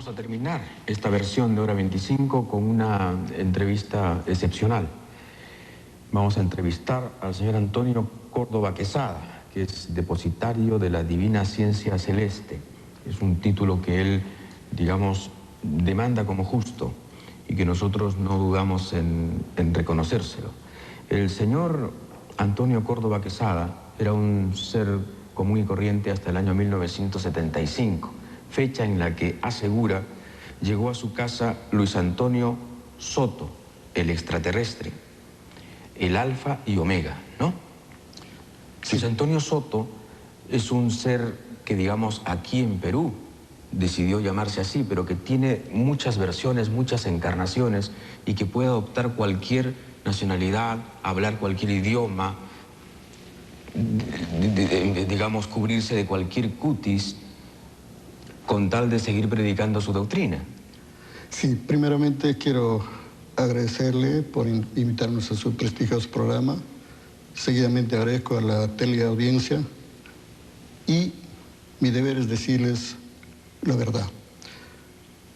Vamos a terminar esta versión de Hora 25 con una entrevista excepcional. Vamos a entrevistar al señor Antonio Córdoba Quesada, que es depositario de la Divina Ciencia Celeste. Es un título que él, digamos, demanda como justo y que nosotros no dudamos en reconocérselo. El señor Antonio Córdoba Quesada era un ser común y corriente hasta el año 1975, fecha en la que, asegura, llegó a su casa Luis Antonio Soto, el extraterrestre, el alfa y omega, ¿no? Sí. Luis Antonio Soto es un ser que, digamos, aquí en Perú decidió llamarse así, pero que tiene muchas versiones, muchas encarnaciones y que puede adoptar cualquier nacionalidad, hablar cualquier idioma, digamos, cubrirse de cualquier cutis con tal de seguir predicando su doctrina. Sí, primeramente quiero agradecerle por invitarnos a su prestigioso programa. Seguidamente agradezco a la teleaudiencia y mi deber es decirles la verdad.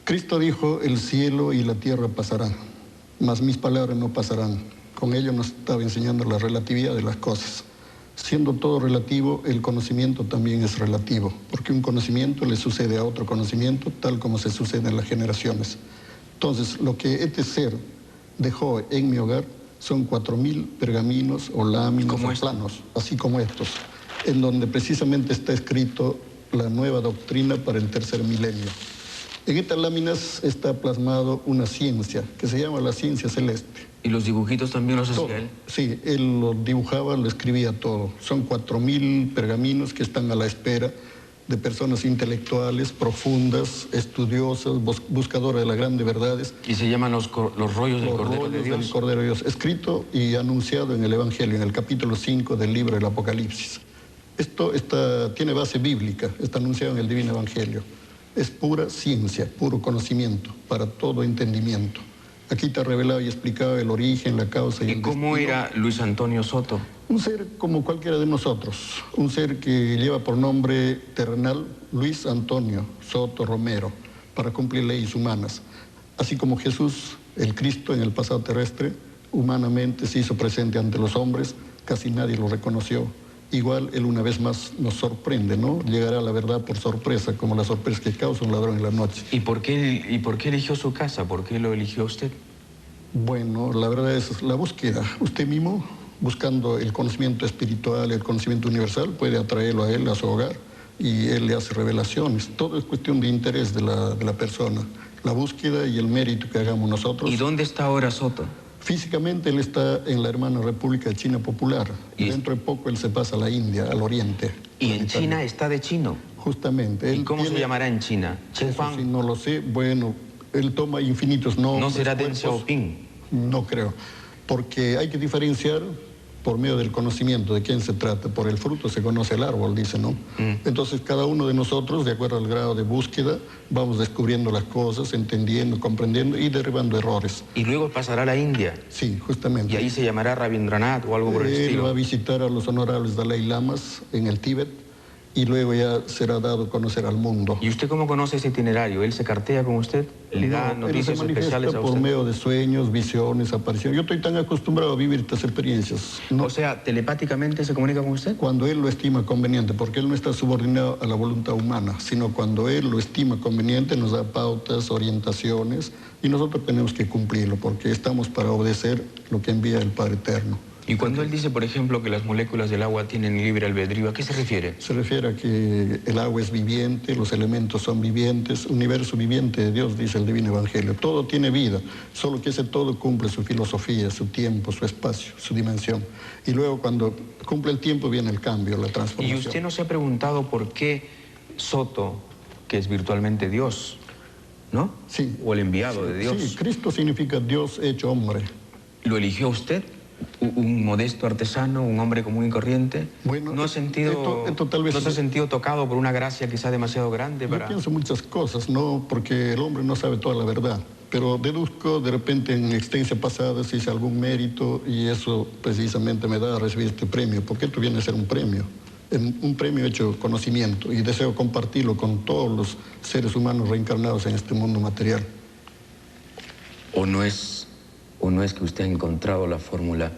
Cristo dijo, el cielo y la tierra pasarán, mas mis palabras no pasarán. Con ello nos estaba enseñando la relatividad de las cosas. Siendo todo relativo, el conocimiento también es relativo, porque un conocimiento le sucede a otro conocimiento, tal como se sucede en las generaciones. Entonces, lo que este ser dejó en mi hogar son 4.000 pergaminos o láminas o planos, así como estos, en donde precisamente está escrito la nueva doctrina para el tercer milenio. En estas láminas está plasmado una ciencia que se llama la ciencia celeste. ¿Y los dibujitos también los hacía él? Sí, él lo dibujaba, lo escribía todo. Son 4.000 pergaminos que están a la espera de personas intelectuales, profundas, estudiosas, buscadoras de las grandes verdades. ¿Y se llaman los rollos del Cordero de Dios? Del Cordero de Dios, escrito y anunciado en el Evangelio, en el capítulo 5 del libro del Apocalipsis. Esto tiene base bíblica, está anunciado en el Divino Evangelio. Es pura ciencia, puro conocimiento, para todo entendimiento. Aquí te revelaba y explicaba el origen, la causa y el destino. ¿Y cómo era Luis Antonio Soto? Un ser como cualquiera de nosotros, un ser que lleva por nombre terrenal Luis Antonio Soto Romero, para cumplir leyes humanas. Así como Jesús, el Cristo en el pasado terrestre, humanamente se hizo presente ante los hombres, casi nadie lo reconoció. Igual él una vez más nos sorprende, ¿no? Llegará a la verdad por sorpresa, como la sorpresa que causa un ladrón en la noche. ¿Y por qué eligió su casa? ¿Por qué lo eligió usted? Bueno, la verdad es la búsqueda. Usted mismo, buscando el conocimiento espiritual, el conocimiento universal, puede atraerlo a él, a su hogar, y él le hace revelaciones. Todo es cuestión de interés de la persona. La búsqueda y el mérito que hagamos nosotros. ¿Y dónde está ahora Soto? Físicamente él está en la hermana República de China Popular. Y dentro de poco él se pasa a la India, al oriente. ¿Y en China está de chino? Justamente. ¿Y cómo se llamará en China? Eso sí, no lo sé. Bueno, él toma infinitos nombres. ¿No será Deng Xiaoping? No creo. Porque hay que diferenciar por medio del conocimiento de quién se trata. Por el fruto se conoce el árbol, dice, ¿no? Entonces cada uno de nosotros, de acuerdo al grado de búsqueda, vamos descubriendo las cosas, entendiendo, comprendiendo y derribando errores. ¿Y luego pasará a la India? Sí, justamente. ¿Y ahí se llamará Rabindranath o algo por el estilo? Él va a visitar a los honorables Dalai Lamas en el Tíbet y luego ya será dado a conocer al mundo. ¿Y usted cómo conoce ese itinerario? ¿Él se cartea con usted? ¿Le da noticias especiales a usted? Por medio de sueños, visiones, apariciones. Yo estoy tan acostumbrado a vivir estas experiencias. ¿No? O sea, ¿telepáticamente se comunica con usted? Cuando él lo estima conveniente, porque él no está subordinado a la voluntad humana, sino cuando él lo estima conveniente, nos da pautas, orientaciones, y nosotros tenemos que cumplirlo, porque estamos para obedecer lo que envía el Padre Eterno. Y cuando él dice, por ejemplo, que las moléculas del agua tienen libre albedrío, ¿a qué se refiere? Se refiere a que el agua es viviente, los elementos son vivientes, universo viviente de Dios, dice el Divino Evangelio. Todo tiene vida, solo que ese todo cumple su filosofía, su tiempo, su espacio, su dimensión. Y luego cuando cumple el tiempo viene el cambio, la transformación. ¿Y usted no se ha preguntado por qué Soto, que es virtualmente Dios, ¿no? Sí. O el enviado de Dios. Sí, Cristo significa Dios hecho hombre. ¿Lo eligió usted? ¿Un modesto artesano, un hombre común y corriente? Bueno, ¿No ha sentido, tal vez ¿no se ha sentido tocado por una gracia quizá demasiado grande para...? Yo pienso muchas cosas, ¿no? Porque el hombre no sabe toda la verdad. Pero deduzco, de repente, en existencia pasada, si hice algún mérito y eso precisamente me da a recibir este premio. ¿Por qué esto viene a ser un premio? un premio hecho conocimiento, y deseo compartirlo con todos los seres humanos reencarnados en este mundo material. ¿O no es que usted ha encontrado la fórmula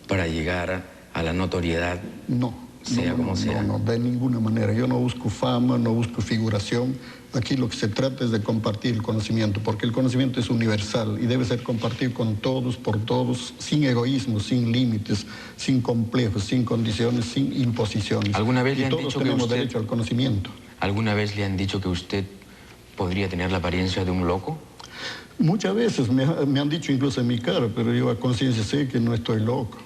para llegar a la notoriedad? No, sea como sea. No, de ninguna manera. Yo no busco fama, no busco figuración. Aquí lo que se trata es de compartir el conocimiento, porque el conocimiento es universal y debe ser compartido con todos, por todos, sin egoísmo, sin límites, sin complejos, sin condiciones, sin imposiciones. ¿Alguna vez le han todos dicho tenemos que usted, derecho al conocimiento? ¿Alguna vez le han dicho que usted podría tener la apariencia de un loco? Muchas veces me han dicho incluso en mi cara, pero yo a conciencia sé que no estoy loco.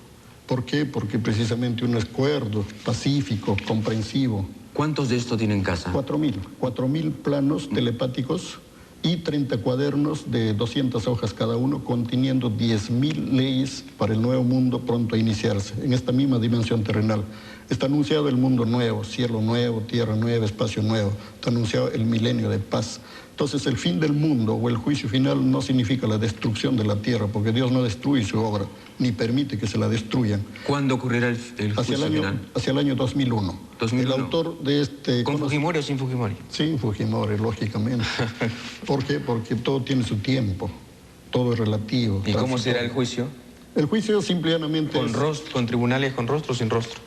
¿Por qué? Porque precisamente uno es cuerdo, pacífico, comprensivo. ¿Cuántos de esto tiene en casa? 4.000 planos telepáticos y 30 cuadernos de 200 hojas cada uno, conteniendo 10.000 leyes para el nuevo mundo pronto a iniciarse, en esta misma dimensión terrenal. Está anunciado el mundo nuevo, cielo nuevo, tierra nueva, espacio nuevo. Está anunciado el milenio de paz. Entonces, el fin del mundo o el juicio final no significa la destrucción de la tierra, porque Dios no destruye su obra, ni permite que se la destruyan. ¿Cuándo ocurrirá el juicio final? Hacia el año 2001. El autor de este... ¿Con Fujimori o sin Fujimori? Sin Fujimori, lógicamente. ¿Por qué? Porque todo tiene su tiempo, todo es relativo. ¿Y cómo será el juicio? El juicio simplemente... ¿Con tribunales con rostro o sin rostro?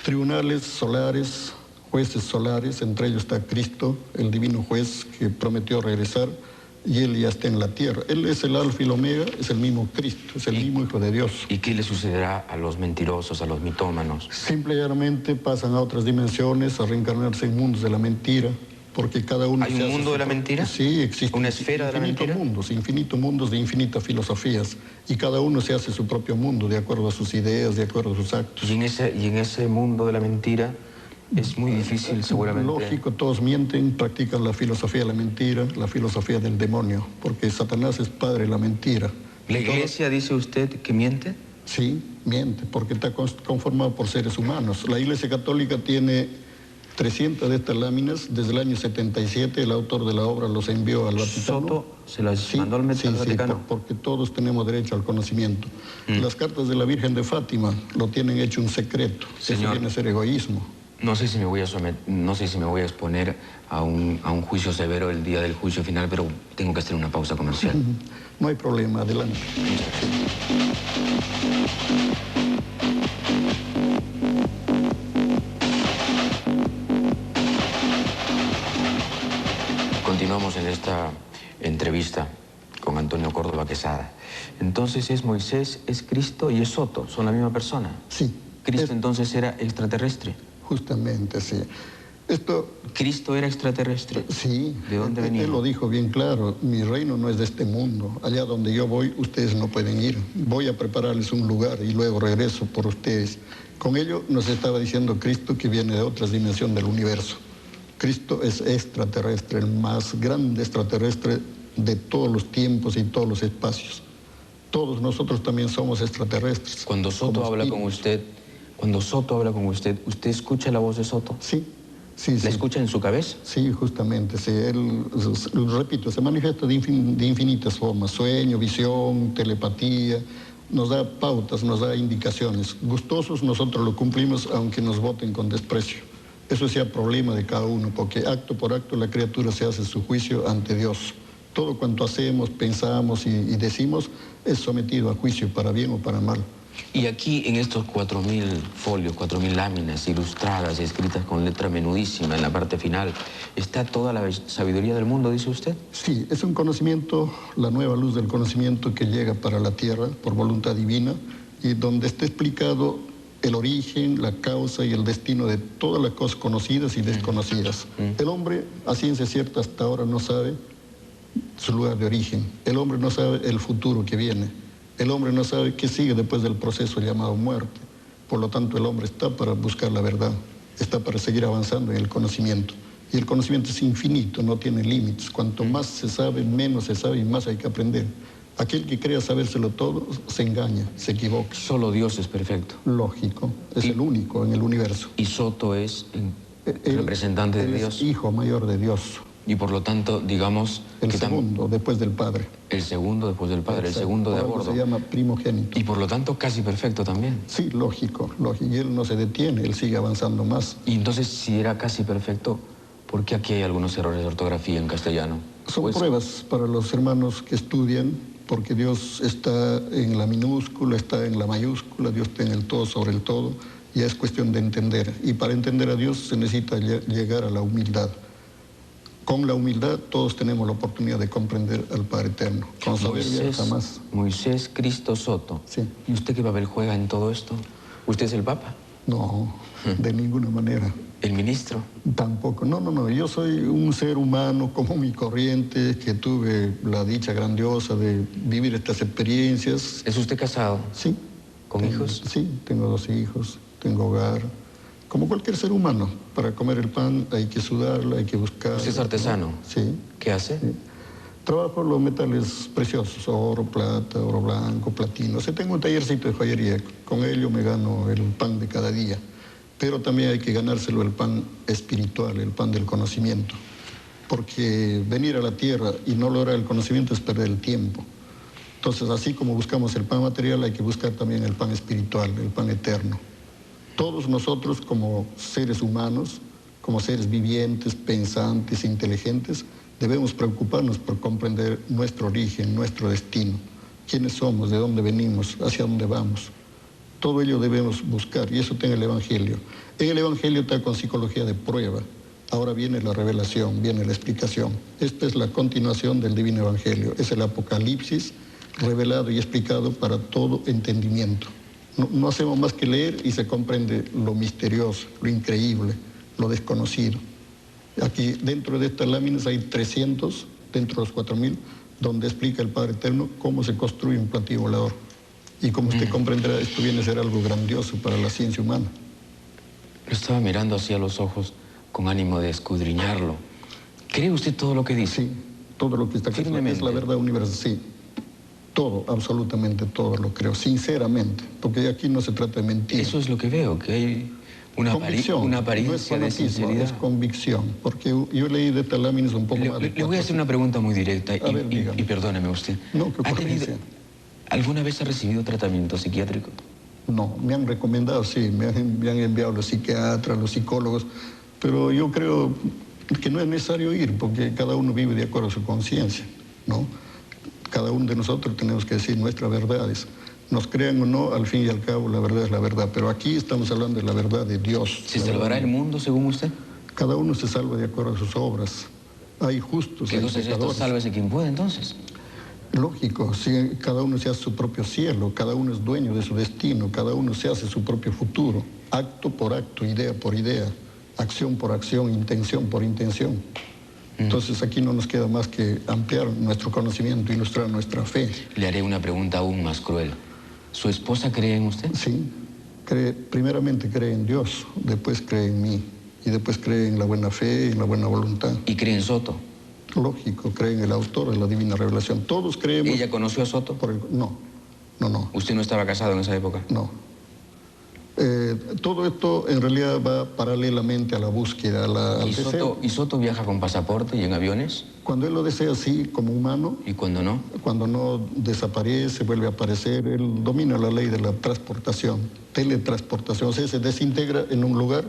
Tribunales solares, jueces solares, entre ellos está Cristo, el divino juez que prometió regresar, y él ya está en la tierra. Él es el alfa y el omega, es el mismo Cristo, es el mismo Hijo de Dios. ¿Y qué le sucederá a los mentirosos, a los mitómanos? Simplemente pasan a otras dimensiones, a reencarnarse en mundos de la mentira, porque cada uno... ¿Hay un mundo de la mentira? Sí, existe. ¿Una esfera de la mentira? Infinitos mundos de infinitas filosofías, y cada uno se hace su propio mundo, de acuerdo a sus ideas, de acuerdo a sus actos. Y en ese mundo de la mentira es muy difícil, seguramente. Lógico, todos mienten, practican la filosofía de la mentira, la filosofía del demonio, porque Satanás es padre de la mentira. ¿La iglesia dice usted que miente? Sí, miente, porque está conformado por seres humanos. La Iglesia Católica tiene 300 de estas láminas. Desde el año 77 el autor de la obra los envió al Vaticano. ¿Soto se las mandó al Vaticano? Sí, porque todos tenemos derecho al conocimiento. Las cartas de la Virgen de Fátima lo tienen hecho un secreto. Señor, eso viene a ser egoísmo. No sé si me voy a exponer a un juicio severo el día del juicio final, pero tengo que hacer una pausa comercial. No hay problema, adelante. Continuamos en esta entrevista con Antonio Córdoba Quesada. Entonces es Moisés, es Cristo y es Soto, son la misma persona. Sí. ¿Cristo entonces era extraterrestre? Justamente, sí. ¿Cristo era extraterrestre? Sí. ¿De dónde venía? Él lo dijo bien claro, mi reino no es de este mundo. Allá donde yo voy, ustedes no pueden ir. Voy a prepararles un lugar y luego regreso por ustedes. Con ello nos estaba diciendo Cristo que viene de otra dimensión del universo. Cristo es extraterrestre, el más grande extraterrestre de todos los tiempos y todos los espacios. Todos nosotros también somos extraterrestres. Cuando Soto habla con usted, ¿usted escucha la voz de Soto? Sí. ¿La escucha en su cabeza? Sí, justamente, sí. Él, repito, se manifiesta de infinitas formas: sueño, visión, telepatía, nos da pautas, nos da indicaciones. Gustosos nosotros lo cumplimos aunque nos voten con desprecio. Eso sea problema de cada uno, porque acto por acto la criatura se hace su juicio ante Dios. Todo cuanto hacemos, pensamos y decimos es sometido a juicio para bien o para mal. Y aquí en estos 4.000 folios, 4.000 láminas ilustradas y escritas con letra menudísima en la parte final, ¿está toda la sabiduría del mundo, dice usted? Sí, es un conocimiento, la nueva luz del conocimiento que llega para la tierra por voluntad divina, y donde está explicado el origen, la causa y el destino de todas las cosas conocidas y desconocidas. El hombre, a ciencia cierta, hasta ahora no sabe su lugar de origen. El hombre no sabe el futuro que viene. El hombre no sabe qué sigue después del proceso llamado muerte. Por lo tanto, el hombre está para buscar la verdad, está para seguir avanzando en el conocimiento. Y el conocimiento es infinito, no tiene límites. Cuanto más se sabe, menos se sabe y más hay que aprender. Aquel que crea sabérselo todo se engaña, se equivoca. Solo Dios es perfecto. Lógico, es el único en el universo. ¿Y Soto es el representante de Dios? Es hijo mayor de Dios. Y por lo tanto, digamos... El segundo, después del Padre. El segundo después del Padre, Exacto. El segundo de a bordo. Se llama primogénito. Y por lo tanto, casi perfecto también. Sí, lógico. Y él no se detiene, él sigue avanzando más. Y entonces, si era casi perfecto, ¿por qué aquí hay algunos errores de ortografía en castellano? Son pruebas para los hermanos que estudian, porque Dios está en la minúscula, está en la mayúscula, Dios está en el todo sobre el todo. Ya es cuestión de entender. Y para entender a Dios se necesita llegar a la humildad. Con la humildad todos tenemos la oportunidad de comprender al Padre Eterno. Con soberbia jamás. Moisés Cristo Soto. Sí. ¿Y usted qué papel juega en todo esto? ¿Usted es el Papa? No, de ninguna manera. ¿El ministro? Tampoco. No. Yo soy un ser humano común y corriente que tuve la dicha grandiosa de vivir estas experiencias. ¿Es usted casado? Sí. ¿Con hijos? Sí, tengo 2 hijos, tengo hogar. Como cualquier ser humano, para comer el pan hay que sudarla, hay que buscar. ¿Usted es artesano? ¿No? Sí. ¿Qué hace? Sí. Trabajo los metales preciosos, oro, plata, oro blanco, platino. O sea, tengo un tallercito de joyería, con ello me gano el pan de cada día. Pero también hay que ganárselo el pan espiritual, el pan del conocimiento. Porque venir a la tierra y no lograr el conocimiento es perder el tiempo. Entonces, así como buscamos el pan material, hay que buscar también el pan espiritual, el pan eterno. Todos nosotros como seres humanos, como seres vivientes, pensantes, inteligentes, debemos preocuparnos por comprender nuestro origen, nuestro destino, quiénes somos, de dónde venimos, hacia dónde vamos. Todo ello debemos buscar y eso está en el Evangelio. En el Evangelio está con psicología de prueba. Ahora viene la revelación, viene la explicación. Esta es la continuación del Divino Evangelio. Es el Apocalipsis revelado y explicado para todo entendimiento. No hacemos más que leer y se comprende lo misterioso, lo increíble, lo desconocido. Aquí dentro de estas láminas hay 300, dentro de los 4000, donde explica el Padre Eterno cómo se construye un platillo volador. Y como usted comprenderá, esto viene a ser algo grandioso para la ciencia humana. Lo estaba mirando hacia los ojos con ánimo de escudriñarlo. ¿Cree usted todo lo que dice? Sí, todo lo que está aquí es la verdad universal, sí. Todo, absolutamente todo lo creo, sinceramente, porque aquí no se trata de mentir. Eso es lo que veo, que hay una apariencia no es de sinceridad. Es convicción, porque yo leí de estas láminas un poco más de... Le voy a hacer una pregunta muy directa y perdóneme usted. No, ¿qué ocurrencia? ¿Alguna vez ha recibido tratamiento psiquiátrico? No, me han recomendado, sí, me han enviado los psiquiatras, los psicólogos, pero yo creo que no es necesario ir, porque cada uno vive de acuerdo a su conciencia, ¿no? Cada uno de nosotros tenemos que decir nuestras verdades. Nos crean o no, al fin y al cabo la verdad es la verdad, pero aquí estamos hablando de la verdad de Dios. ¿Se salvará el mundo según usted? Cada uno se salva de acuerdo a sus obras. Hay justos, hay entonces pecadores. Esto sálvese quien puede, entonces. Lógico, si cada uno se hace su propio cielo, cada uno es dueño de su destino, cada uno se hace su propio futuro, acto por acto, idea por idea, acción por acción, intención por intención. Entonces aquí no nos queda más que ampliar nuestro conocimiento, ilustrar nuestra fe. Le haré una pregunta aún más cruel. ¿Su esposa cree en usted? Sí, primeramente cree en Dios, después cree en mí, y después cree en la buena fe, en la buena voluntad. ¿Y cree en Soto? Lógico, cree en el autor de la divina revelación. Todos creemos... ¿Ella conoció a Soto? No. ¿Usted no estaba casado en esa época? No. Todo esto en realidad va paralelamente a la búsqueda, al deseo. ¿Y Soto viaja con pasaporte y en aviones? Cuando él lo desea, sí, como humano. ¿Y cuando no? Cuando no, desaparece, vuelve a aparecer. Él domina la ley de la transportación, teletransportación. O sea, se desintegra en un lugar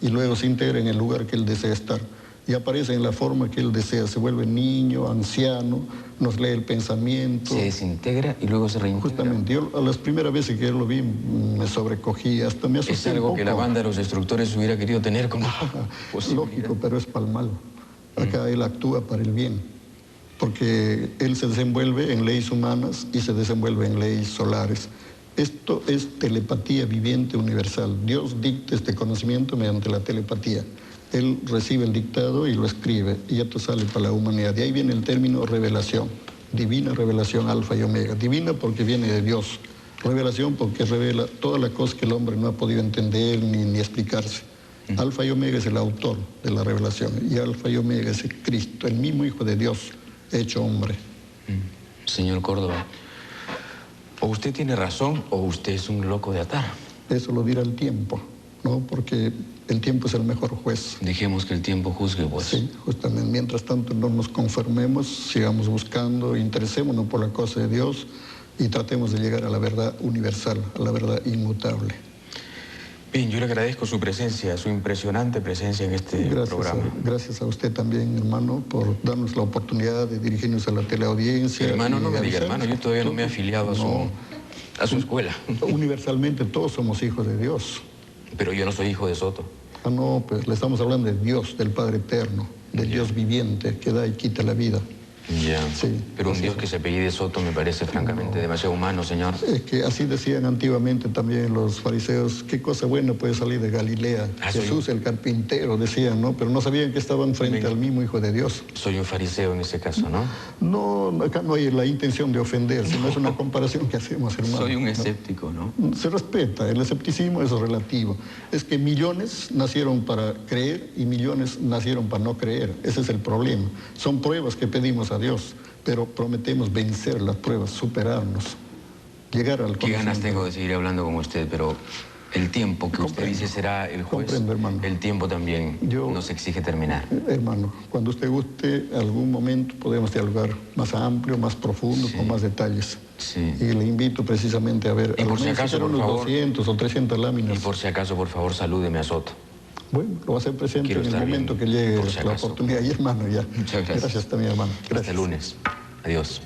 y luego se integra en el lugar que él desea estar. Y aparece en la forma que él desea. Se vuelve niño, anciano, nos lee el pensamiento. Se desintegra y luego se reintegra. Justamente. Yo a las primeras veces que lo vi me sobrecogí, hasta me asusté. Es algo que la banda de los destructores hubiera querido tener como posibilidad. Lógico, pero es para el mal. Acá él actúa para el bien. Porque él se desenvuelve en leyes humanas y se desenvuelve en leyes solares. Esto es telepatía viviente universal. Dios dicta este conocimiento mediante la telepatía. Él recibe el dictado y lo escribe, y esto sale para la humanidad. De ahí viene el término revelación, divina revelación, alfa y omega. Divina porque viene de Dios, revelación porque revela todas las cosas que el hombre no ha podido entender ni explicarse. Alfa y omega es el autor de la revelación, y alfa y omega es el Cristo, el mismo Hijo de Dios, hecho hombre. Señor Córdoba, o usted tiene razón o usted es un loco de atar. Eso lo dirá el tiempo. ¿no? Porque el tiempo es el mejor juez. Dejemos que el tiempo juzgue, pues. Sí, justamente. Mientras tanto no nos conformemos, sigamos buscando, interesémonos por la cosa de Dios y tratemos de llegar a la verdad universal, a la verdad inmutable. Bien, yo le agradezco su presencia, su impresionante presencia en este programa. Gracias a usted también, hermano, por darnos la oportunidad de dirigirnos a la teleaudiencia. Hermano, no me diga, hermano, yo todavía no me he afiliado a su escuela. Universalmente todos somos hijos de Dios. Pero yo no soy hijo de Soto. Ah, no, pues le estamos hablando de Dios, del Padre Eterno, del Dios viviente que da y quita la vida. Ya, sí, pero un Dios que se apellide Soto me parece francamente demasiado humano, señor. Es que así decían antiguamente también los fariseos, qué cosa buena puede salir de Galilea. Jesús el carpintero, decían, ¿no? Pero no sabían que estaban frente al mismo Hijo de Dios. Soy un fariseo en ese caso, ¿no? No, acá no hay la intención de ofender, sino es una comparación que hacemos, hermano. Soy un escéptico, ¿no? Se respeta, el escepticismo es relativo. Es que millones nacieron para creer y millones nacieron para no creer. Ese es el problema. Son pruebas que pedimos a Dios, pero prometemos vencer las pruebas, superarnos, llegar al conocimiento. Qué ganas tengo de seguir hablando con usted, pero el tiempo que usted dice será el juez. Comprendo, hermano. El tiempo también nos exige terminar. Hermano, cuando usted guste, algún momento podemos dialogar más amplio, más profundo, con más detalles. Sí. Y le invito precisamente a ver, y por si acaso, por unos favor, 200 o 300 láminas. Y por si acaso, por favor, salúdeme a Soto. Bueno, lo va a hacer presente en el momento bien, que llegue la oportunidad. Y hermano, ya. Muchas gracias. Gracias también, hermano. Gracias. Hasta el lunes. Adiós.